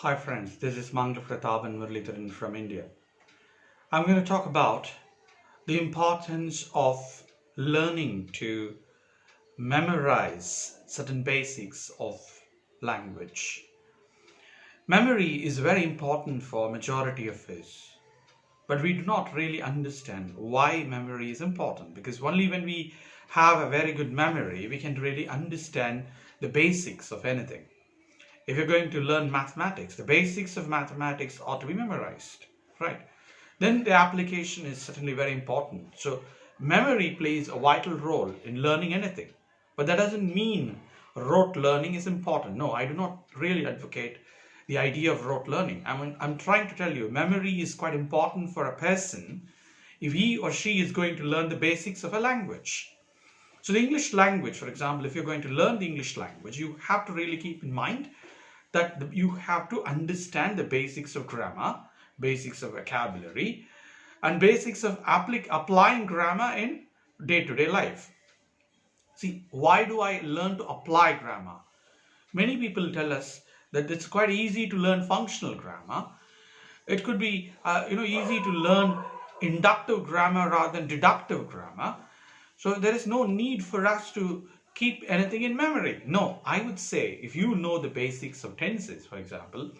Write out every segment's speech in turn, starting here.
Hi friends, this is Mangalaprathaban from India. I'm going to talk about the importance of learning to memorize certain basics of language. Memory is very important for majority of us, but we do not really understand why memory is important, because only when we have a very good memory we can really understand the basics of anything. If you're going to learn mathematics, the basics of mathematics ought to be memorized, right? Then the application is certainly very important. So memory plays a vital role in learning anything. But that doesn't mean rote learning is important. No, I do not really advocate the idea of rote learning. I'm trying to tell you, memory is quite important for a person if he or she is going to learn the basics of a language. So the English language, for example, if you're going to learn the English language, you have to really keep in mind that you have to understand the basics of grammar, basics of vocabulary, and basics of applying grammar in day-to-day life. See, why do I learn to apply grammar? Many people tell us that it's quite easy to learn functional grammar. It could be easy to learn inductive grammar rather than deductive grammar. So there is no need for us to keep anything in memory. No, I would say if you know the basics of tenses, for example,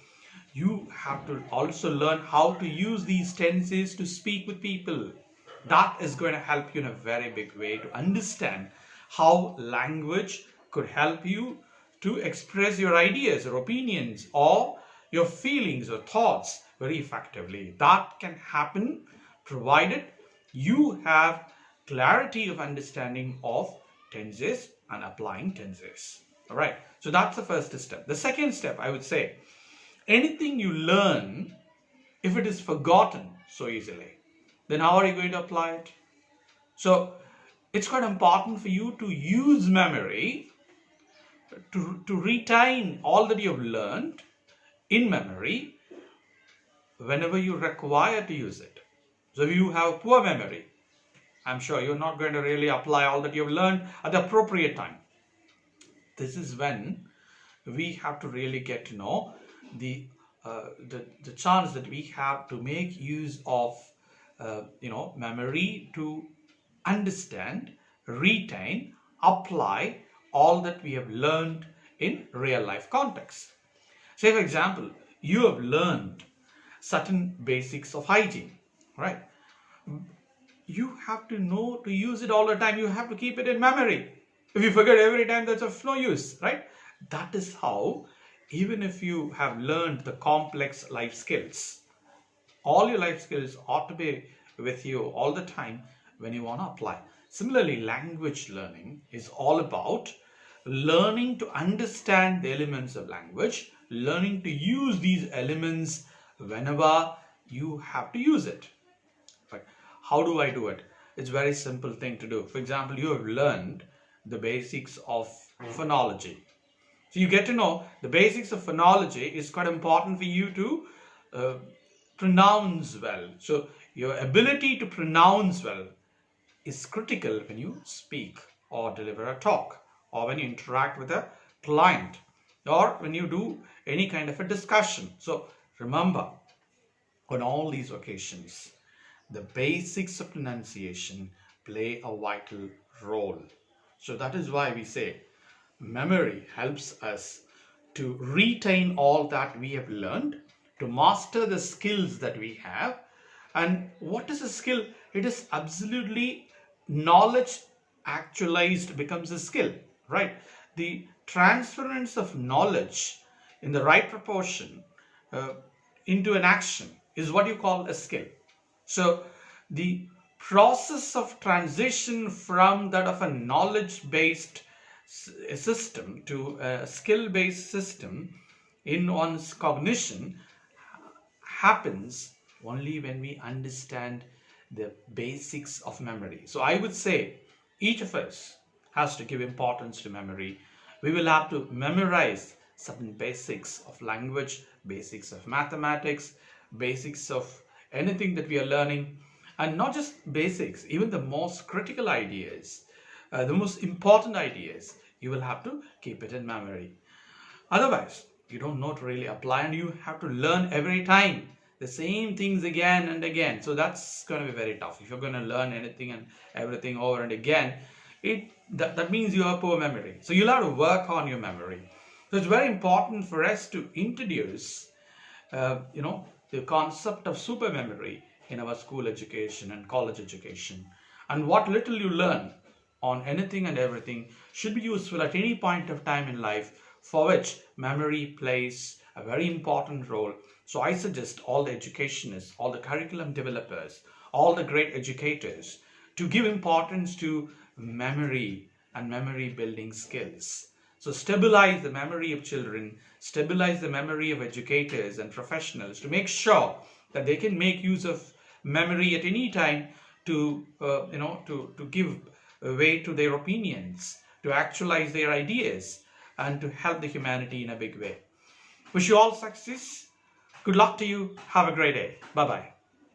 you have to also learn how to use these tenses to speak with people. That is going to help you in a very big way to understand how language could help you to express your ideas or opinions or your feelings or thoughts very effectively. That can happen provided you have clarity of understanding of tenses and applying tenses. All right, so that's the first step. The second step, I would say, anything you learn, if it is forgotten so easily, then how are you going to apply it? So it's quite important for you to use memory to retain all that you have learned in memory whenever you require to use it. So if you have poor memory, I'm sure you're not going to really apply all that you've learned at the appropriate time. This is when we have to really get to know the chance that we have to make use of memory to understand, retain, apply all that we have learned in real life context. Say for example, you have learned certain basics of hygiene, right? You have to know to use it all the time. You have to keep it in memory. If you forget every time, that's of no use, right? That is how, even if you have learned the complex life skills, all your life skills ought to be with you all the time when you want to apply. Similarly, language learning is all about learning to understand the elements of language, learning to use these elements whenever you have to use it. How do I do it? It's a very simple thing to do. For example, you have learned the basics of phonology. So you get to know the basics of phonology is quite important for you to pronounce well. So your ability to pronounce well is critical when you speak or deliver a talk or when you interact with a client or when you do any kind of a discussion. So remember, on all these occasions, the basics of pronunciation play a vital role. So that is why we say memory helps us to retain all that we have learned, to master the skills that we have. And what is a skill? It is absolutely knowledge actualized becomes a skill, right? The transference of knowledge in the right proportion into an action is what you call a skill. So the process of transition from that of a knowledge-based system to a skill-based system in one's cognition happens only when we understand the basics of memory. So I would say each of us has to give importance to memory. We will have to memorize certain basics of language, basics of mathematics, basics of anything that we are learning, and not just basics, even the most critical ideas, the most important ideas, you will have to keep it in memory. Otherwise, you don't know to really apply, and you have to learn every time the same things again and again. So that's going to be very tough. If you're going to learn anything and everything over and again, that means you have poor memory. So you'll have to work on your memory. So it's very important for us to introduce the concept of super memory in our school education and college education. And what little you learn on anything and everything should be useful at any point of time in life, for which memory plays a very important role. So I suggest all the educationists, all the curriculum developers, all the great educators to give importance to memory and memory building skills. So stabilize the memory of children, stabilize the memory of educators and professionals to make sure that they can make use of memory at any time to give way to their opinions, to actualize their ideas, and to help the humanity in a big way. Wish you all success. Good luck to you. Have a great day. Bye-bye.